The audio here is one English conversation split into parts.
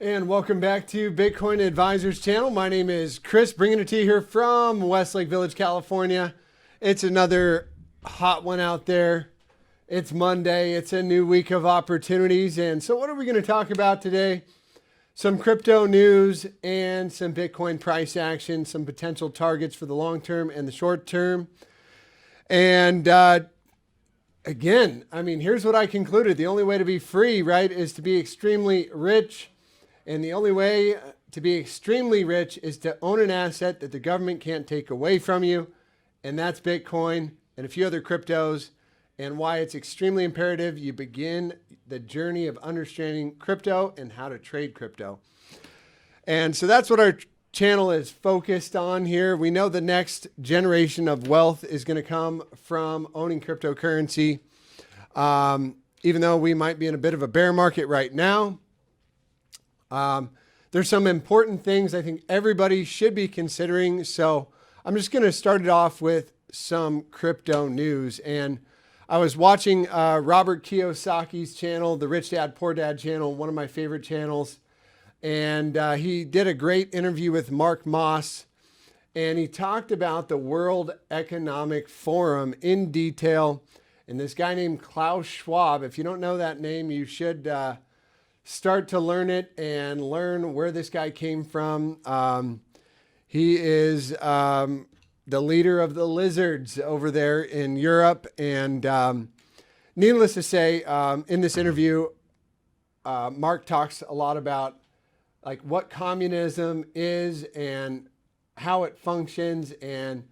And welcome back to Bitcoin Advisors channel. My name is Chris, bringing it to you here from Westlake Village, California. It's another hot one out there. It's Monday. It's a new week of opportunities. And so what are we going to talk about today? Some crypto news and some Bitcoin price action, some potential targets for the long term and the short term. And again, I mean, here's what I concluded. The only way to be free, right, is to be extremely rich. And the only way to be extremely rich is to own an asset that the government can't take away from you. And that's Bitcoin and a few other cryptos. And why it's extremely imperative you begin the journey of understanding crypto and how to trade crypto. And so that's what our channel is focused on here. We know the next generation of wealth is going to come from owning cryptocurrency. Even though we might be in a bit of a bear market right now, there's some important things I think everybody should be considering. So I'm just going to start it off with some crypto news. And I was watching Robert Kiyosaki's channel, the Rich Dad, Poor Dad channel, one of my favorite channels. And he did a great interview with Mark Moss. And he talked about the World Economic Forum in detail. And this guy named Klaus Schwab, if you don't know that name, you should start to learn it and learn where this guy came from. He is the leader of the lizards over there in Europe. And needless to say, in this interview, Mark talks a lot about like what communism is and how it functions. And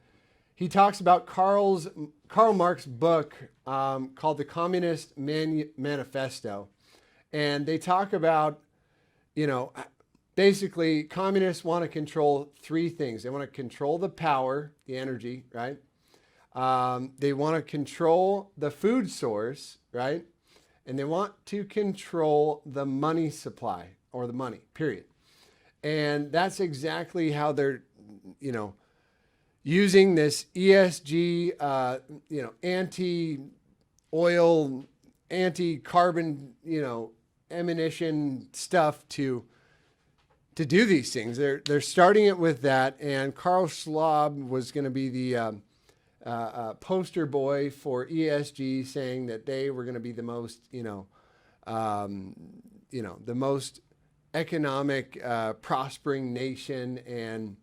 he talks about Karl Marx's book called The Communist Manifesto. And they talk about, you know, basically communists want to control three things. They want to control the power, the energy, right? They want to control the food source, right? And they want to control the money supply or the money, period. And that's exactly how they're, you know, using this ESG, anti-oil, anti-carbon, ammunition stuff to do these things. They're starting it with that, and Karl Schwab was going to be the poster boy for ESG, saying that they were going to be the most, the most economic prospering nation, and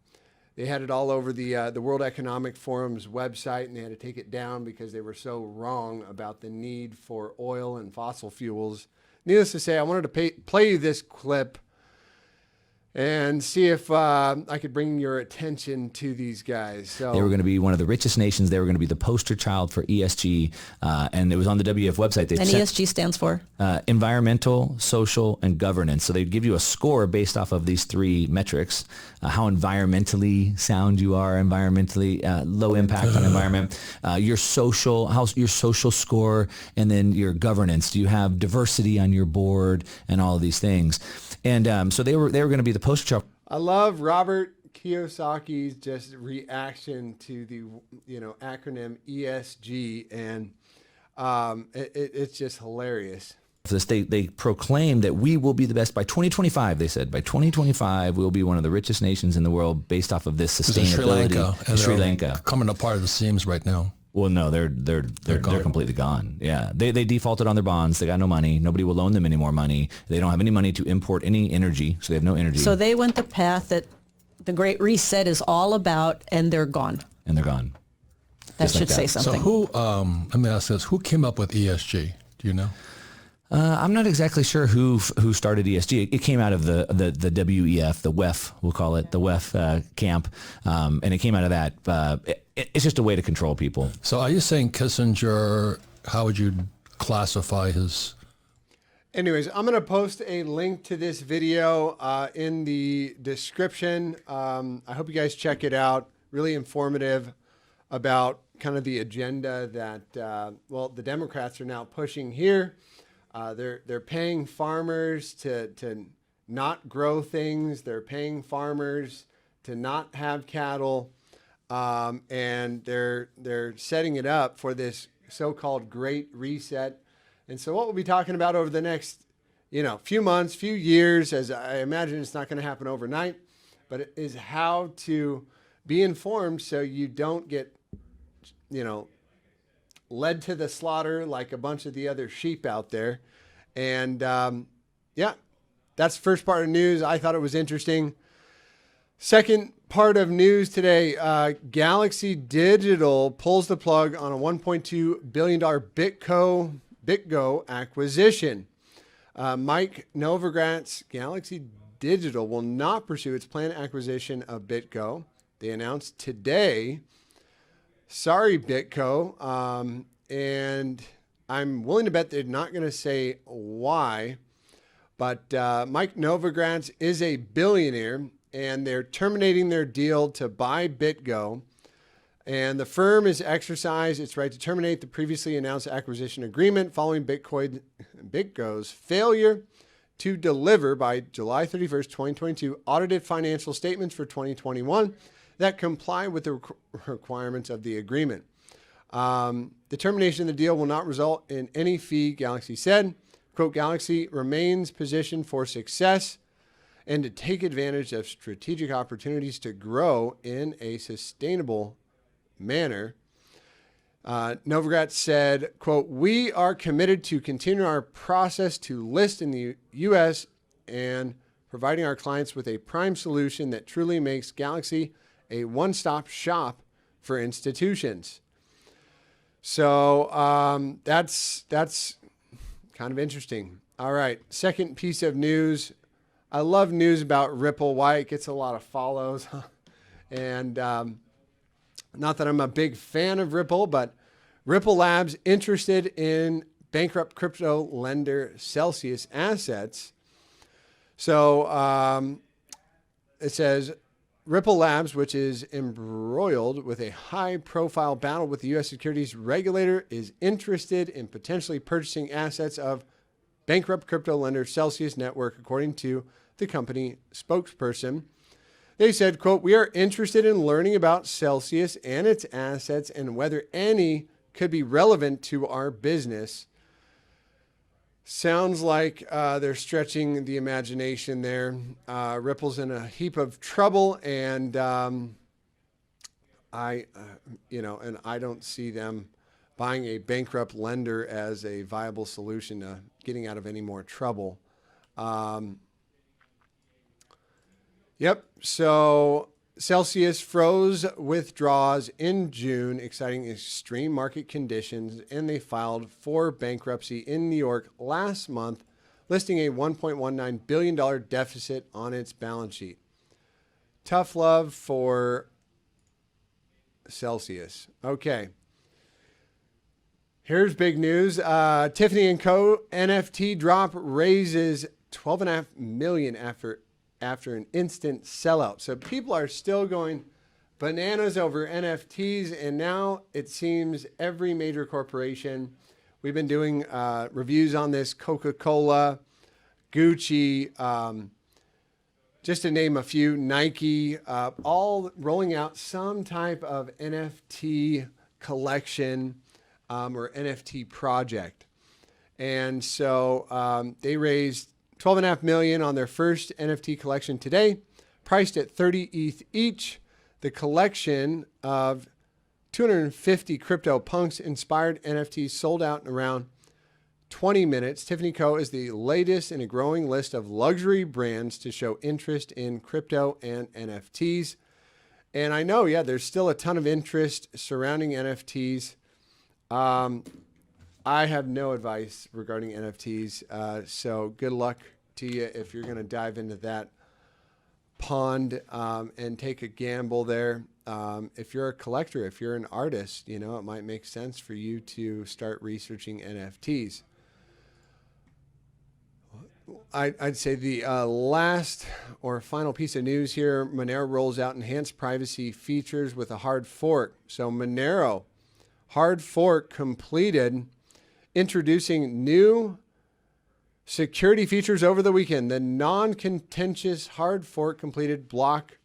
they had it all over the World Economic Forum's website, and they had to take it down because they were so wrong about the need for oil and fossil fuels. Needless to say, I wanted to play you this clip and see if I could bring your attention to these guys. So they were going to be one of the richest nations. They were going to be the poster child for ESG, and it was on the WF website. And ESG stands for? Environmental, social, and governance. So they'd give you a score based off of these three metrics: how environmentally sound you are, environmentally low impact on environment, your social score, and then your governance. Do you have diversity on your board, and all of these things? And so they were going to be the poster child. I love Robert Kiyosaki's just reaction to the acronym ESG, and it's just hilarious. They proclaimed that we will be the best by 2025. They said by 2025 we'll be one of the richest nations in the world based off of this sustainability. Sri Lanka coming apart at the seams right now. Well, no, they're completely gone. Yeah, they defaulted on their bonds. They got no money. Nobody will loan them any more money. They don't have any money to import any energy, so they have no energy. So they went the path that the Great Reset is all about, and they're gone. And they're gone. That should say something. So who? Let me ask this: who came up with ESG? Do you know? I'm not exactly sure who started ESG. It came out of the WEF, the WEF, we'll call it, the WEF camp, and it came out of that. It's just a way to control people. So are you saying Kissinger, how would you classify his? Anyways, I'm going to post a link to this video in the description. I hope you guys check it out. Really informative about kind of the agenda that, the Democrats are now pushing here. They're paying farmers to not grow things. They're paying farmers to not have cattle, and they're setting it up for this so-called Great Reset. And so what we'll be talking about over the next few months, few years, as I imagine it's not going to happen overnight, but it is how to be informed so you don't get, led to the slaughter like a bunch of the other sheep out there. And yeah, that's the first part of news. I thought it was interesting. Second part of news today, Galaxy Digital pulls the plug on a $1.2 billion BitGo acquisition. Mike Novogratz, Galaxy Digital will not pursue its planned acquisition of BitGo. They announced today, sorry, BitGo, and I'm willing to bet they're not going to say why, but Mike Novogratz is a billionaire, and they're terminating their deal to buy BitGo. And the firm has exercised its right to terminate the previously announced acquisition agreement following BitGo's failure to deliver by July 31st, 2022, audited financial statements for 2021 that comply with the requirements of the agreement. The termination of the deal will not result in any fee, Galaxy said. Quote, Galaxy remains positioned for success and to take advantage of strategic opportunities to grow in a sustainable manner. Novogratz said, quote, we are committed to continue our process to list in the U.S. and providing our clients with a prime solution that truly makes Galaxy a one-stop shop for institutions. So that's kind of interesting. All right, second piece of news. I love news about Ripple, why it gets a lot of follows. And not that I'm a big fan of Ripple, but Ripple Labs interested in bankrupt crypto lender Celsius assets. So it says Ripple Labs, which is embroiled with a high-profile battle with the U.S. securities regulator, is interested in potentially purchasing assets of bankrupt crypto lender Celsius Network, according to the company spokesperson. They said, quote, we are interested in learning about Celsius and its assets and whether any could be relevant to our business. Sounds like they're stretching the imagination there. Ripple's in a heap of trouble, and I don't see them buying a bankrupt lender as a viable solution to getting out of any more trouble. Yep. So Celsius froze withdrawals in June, exciting extreme market conditions, and they filed for bankruptcy in New York last month, listing a $1.19 billion deficit on its balance sheet. Tough love for Celsius. Okay. Here's big news. Tiffany & Co. NFT drop raises $12.5 million after an instant sellout. So people are still going bananas over NFTs, and now it seems every major corporation, we've been doing reviews on this, Coca-Cola, Gucci, just to name a few, Nike, all rolling out some type of NFT collection or NFT project. And so they raised $12.5 million on their first NFT collection today, priced at 30 ETH each. The collection of 250 CryptoPunks inspired NFTs sold out in around 20 minutes. Tiffany Co. is the latest in a growing list of luxury brands to show interest in crypto and NFTs. And I know, there's still a ton of interest surrounding NFTs. I have no advice regarding NFTs, so good luck to you if you're going to dive into that pond and take a gamble there. If you're a collector, if you're an artist, it might make sense for you to start researching NFTs. I'd say the last or final piece of news here, Monero rolls out enhanced privacy features with a hard fork. So Monero hard fork completed, introducing new security features over the weekend. The non-contentious hard fork completed block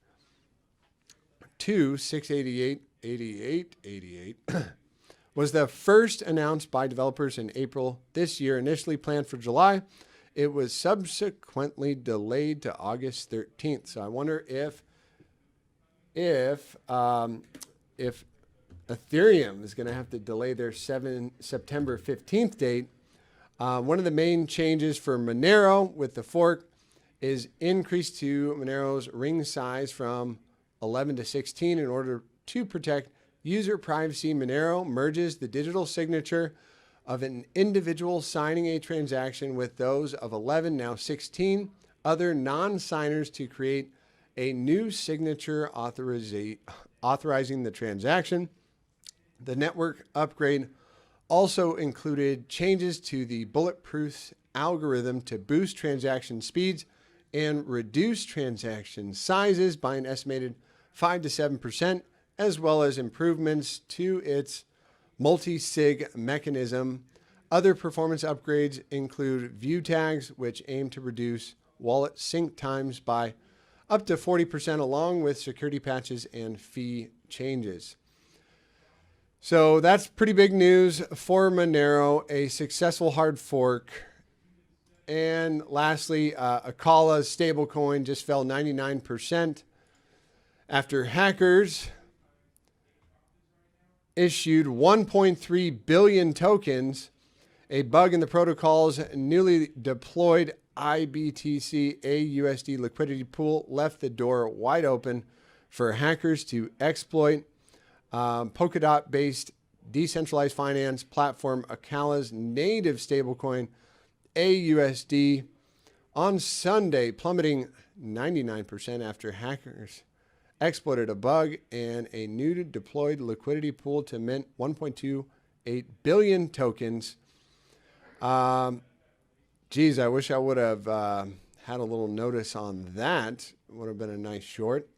2.688.88.88 was the first announced by developers in April this year, initially planned for July. It was subsequently delayed to August 13th. So I wonder if Ethereum is going to have to delay their September 15th date. One of the main changes for Monero with the fork is increase to Monero's ring size from 11 to 16 in order to protect user privacy. Monero merges the digital signature of an individual signing a transaction with those of 11, now 16, other non-signers to create a new signature authorizing the transaction. The network upgrade also included changes to the bulletproof algorithm to boost transaction speeds and reduce transaction sizes by an estimated 5 to 7%, as well as improvements to its multi-sig mechanism. Other performance upgrades include view tags, which aim to reduce wallet sync times by up to 40%, along with security patches and fee changes. So that's pretty big news for Monero, a successful hard fork. And lastly, Akala's stablecoin just fell 99% after hackers issued 1.3 billion tokens. A bug in the protocol's newly deployed IBTC AUSD liquidity pool left the door wide open for hackers to exploit. Polkadot-based decentralized finance platform Akala's native stablecoin AUSD on Sunday, plummeting 99% after hackers exploited a bug and a new deployed liquidity pool to mint 1.28 billion tokens. Geez, I wish I would have had a little notice on that. It would have been a nice short.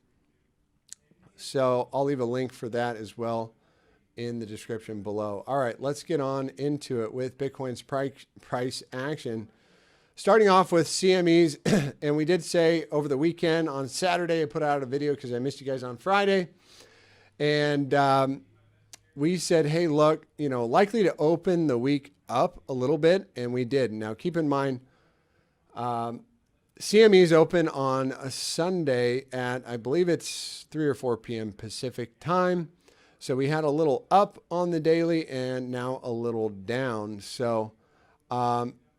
So I'll leave a link for that as well in the description below. All right, let's get on into it with Bitcoin's price action. Starting off with CMEs, and we did say over the weekend on Saturday, I put out a video because I missed you guys on Friday. And we said, hey, look, likely to open the week up a little bit, and we did. Now, keep in mind, CME's open on a Sunday at, I believe it's 3 or 4 p.m. Pacific time. So we had a little up on the daily and now a little down. So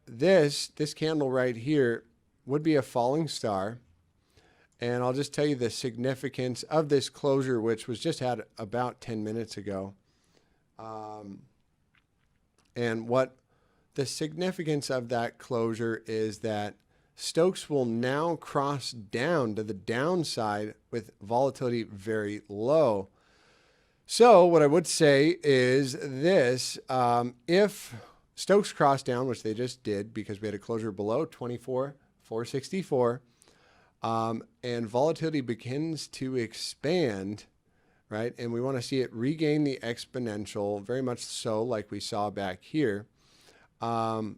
this candle right here would be a falling star. And I'll just tell you the significance of this closure, which was just had about 10 minutes ago. And what the significance of that closure is that Stokes will now cross down to the downside with volatility very low. So what I would say is this, if Stokes cross down, which they just did because we had a closure below 24,464, and volatility begins to expand, right? And we want to see it regain the exponential, very much so like we saw back here. And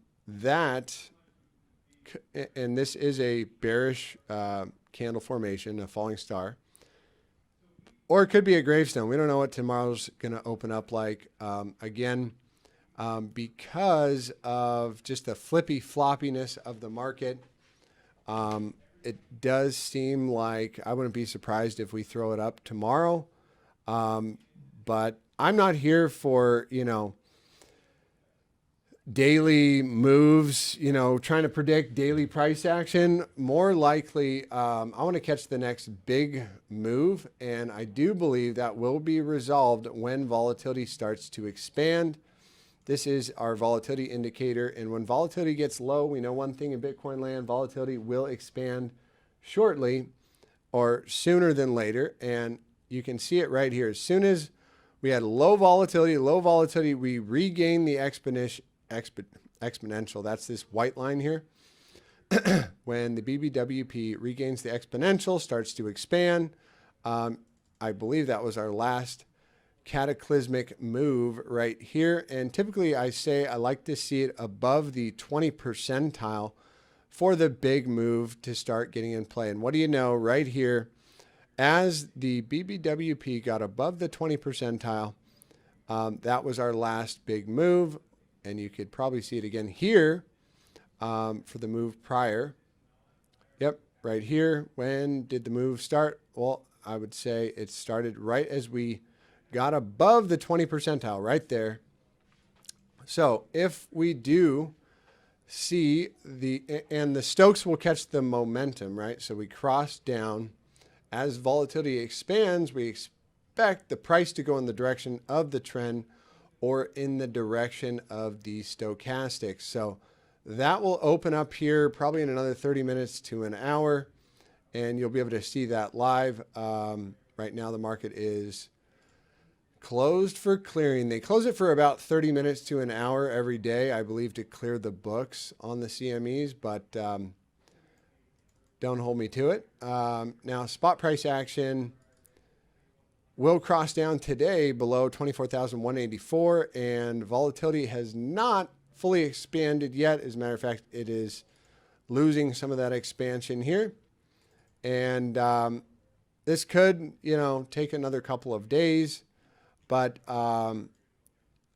this is a bearish candle formation, a falling star. Or it could be a gravestone. We don't know what tomorrow's going to open up like. Because of just the flippy floppiness of the market, it does seem like I wouldn't be surprised if we throw it up tomorrow. But I'm not here for, daily moves, trying to predict daily price action. More likely, I want to catch the next big move. And I do believe that will be resolved when volatility starts to expand. This is our volatility indicator. And when volatility gets low, we know one thing in Bitcoin land, volatility will expand shortly or sooner than later. And you can see it right here. As soon as we had low volatility, we regain the exponential. That's this white line here. When the BBWP regains the exponential, starts to expand. I believe that was our last cataclysmic move right here. And typically I say I like to see it above the 20 percentile for the big move to start getting in play. And what do you know, right here, as the BBWP got above the 20 percentile, that was our last big move. And you could probably see it again here. for the move prior. Yep, right here. When did the move start? Well, I would say it started right as we got above the 20 percentile right there. So if we do see and the Stokes will catch the momentum, right? So we cross down. As volatility expands, we expect the price to go in the direction of the trend or in the direction of the stochastics. So that will open up here probably in another 30 minutes to an hour, and you'll be able to see that live. Right now, the market is closed for clearing. They close it for about 30 minutes to an hour every day, I believe, to clear the books on the CMEs, but don't hold me to it. Now, spot price action will cross down today below 24,184, and volatility has not fully expanded yet. As a matter of fact, it is losing some of that expansion here. And this could, take another couple of days. But I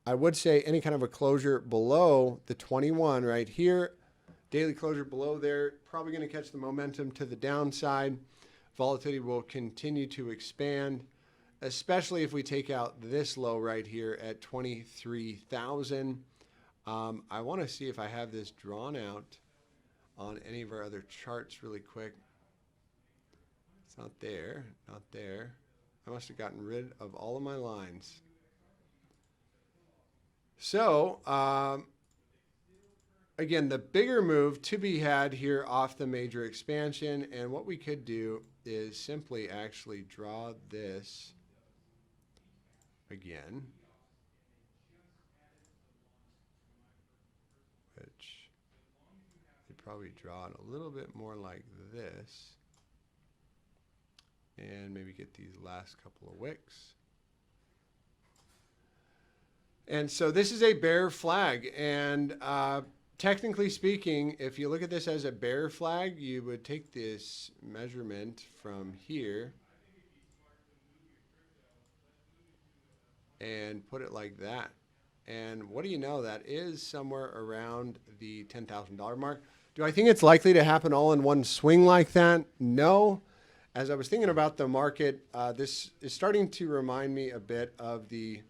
would say any kind of a closure below the 21 right here, daily closure below there, probably going to catch the momentum to the downside. Volatility will continue to expand, especially if we take out this low right here at 23,000. I want to see if I have this drawn out on any of our other charts really quick. It's not there, not there. I must have gotten rid of all of my lines. So, again, the bigger move to be had here off the major expansion. And what we could do is simply actually draw this again, which you'd probably draw it a little bit more like this. And maybe get these last couple of wicks. And so this is a bear flag. And technically speaking, if you look at this as a bear flag, you would take this measurement from here and put it like that. And what do you know? That is somewhere around the $10,000 mark. Do I think it's likely to happen all in one swing like that? No. As I was thinking about the market, this is starting to remind me a bit of the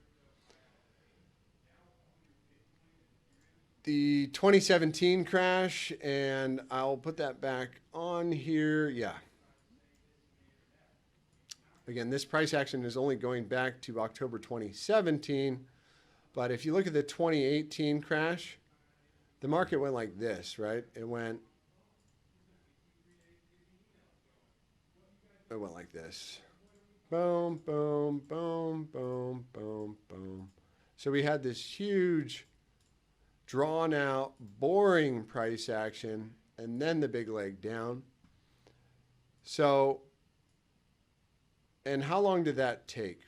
2017 crash, and I'll put that back on here. Yeah. Again, this price action is only going back to October 2017, but if you look at the 2018 crash, the market went like this, right? It went like this. Boom, boom, boom, boom, boom, boom. So we had this huge, drawn out, boring price action, and then the big leg down. So, and how long did that take?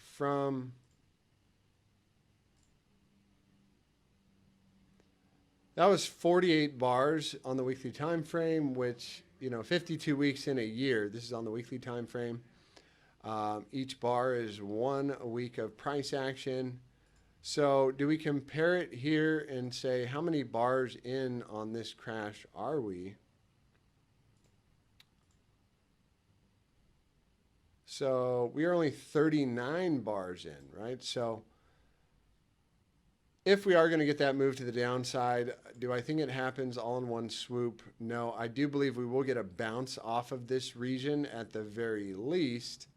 That was 48 bars on the weekly time frame, which 52 weeks in a year. This is on the weekly time frame. Each bar is 1 week of price action. So do we compare it here and say how many bars in on this crash are we? So we are only 39 bars in, right? So if we are going to get that move to the downside, do I think it happens all in one swoop? No, I do believe we will get a bounce off of this region at the very least,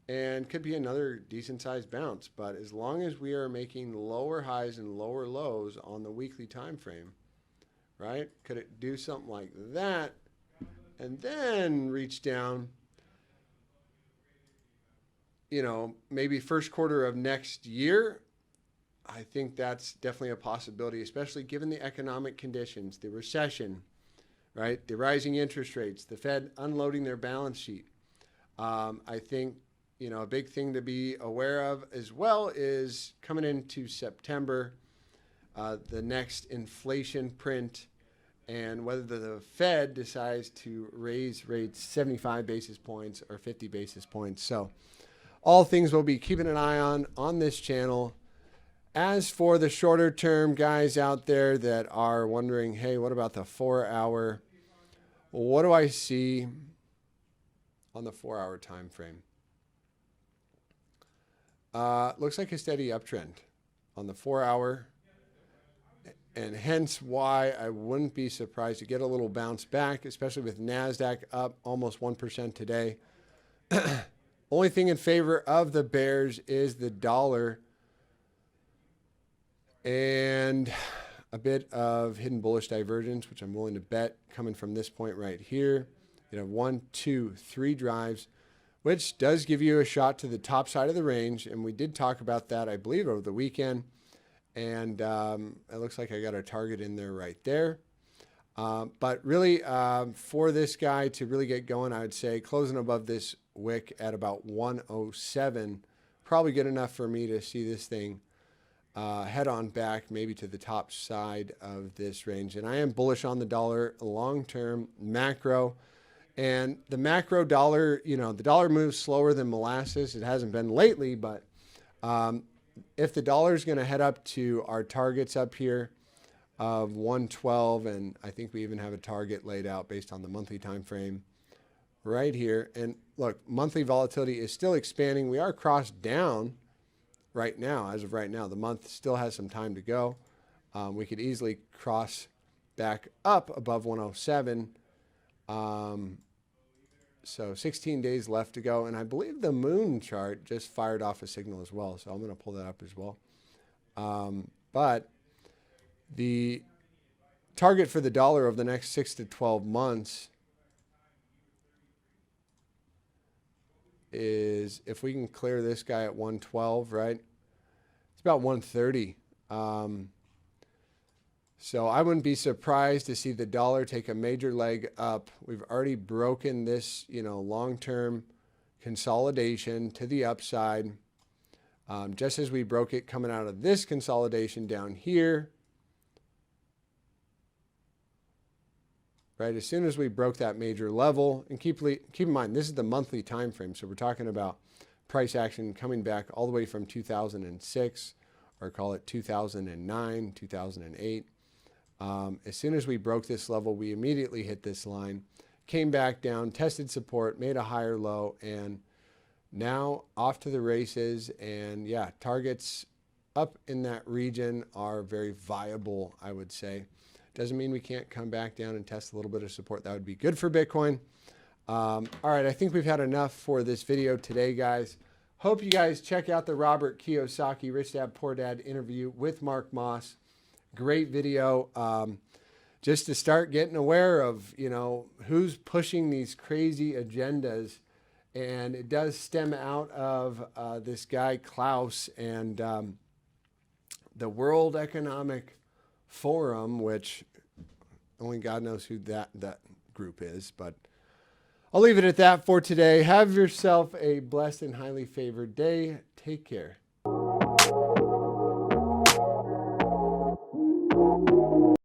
and could be another decent sized bounce. But as long as we are making lower highs and lower lows on the weekly time frame, right? Could it do something like that and then reach down, maybe first quarter of next year? I think that's definitely a possibility, especially given the economic conditions, the recession, right? The rising interest rates, the Fed unloading their balance sheet. I think, a big thing to be aware of as well is coming into September, the next inflation print, and whether the Fed decides to raise rates 75 basis points or 50 basis points. So all things we'll be keeping an eye on this channel. As for the shorter term guys out there that are wondering, hey, what about the 4 hour? What do I see on the 4 hour time frame? Looks like a steady uptrend on the 4 hour, and hence why I wouldn't be surprised to get a little bounce back, especially with NASDAQ up almost 1% today. Only thing in favor of the bears is the dollar and a bit of hidden bullish divergence, which I'm willing to bet coming from this point right here. You have 1, 2, 3 drives, which does give you a shot to the top side of the range. And we did talk about that, I believe, over the weekend. And it looks like I got a target in there right there. But really, for this guy to really get going, I would say closing above this wick at about 107, probably good enough for me to see this thing head on back maybe to the top side of this range. And I am bullish on the dollar long-term macro. And the macro dollar, you know, the dollar moves slower than molasses. It hasn't been lately, but if the dollar is going to head up to our targets up here of 112, and I think we even have a target laid out based on the monthly time frame right here. And look, monthly volatility is still expanding. We are crossed down right now. As of right now, the month still has some time to go. We could easily cross back up above 107. So 16 days left to go. And I believe the moon chart just fired off a signal as well. So I'm going to pull that up as well. But the target for the dollar over the next 6 to 12 months is, if we can clear this guy at 112, right? It's about 130. So I wouldn't be surprised to see the dollar take a major leg up. We've already broken this, you know, long-term consolidation to the upside. Just as we broke it coming out of this consolidation down here. Right, as soon as we broke that major level, and keep in mind, this is the monthly time frame. So we're talking about price action coming back all the way from 2006, or call it 2009, 2008. As soon as we broke this level, we immediately hit this line, came back down, tested support, made a higher low, and now off to the races. And yeah, targets up in that region are very viable, I would say. Doesn't mean we can't come back down and test a little bit of support. That would be good for Bitcoin. All right, I think we've had enough for this video today, guys. Hope you guys check out the Robert Kiyosaki Rich Dad Poor Dad interview with Mark Moss. Great video. Just to start getting aware of, you know, who's pushing these crazy agendas. And it does stem out of this guy, Klaus, and the World Economic Forum, which only God knows who that group is, but I'll leave it at that for today. Have yourself a blessed and highly favored day. Take care.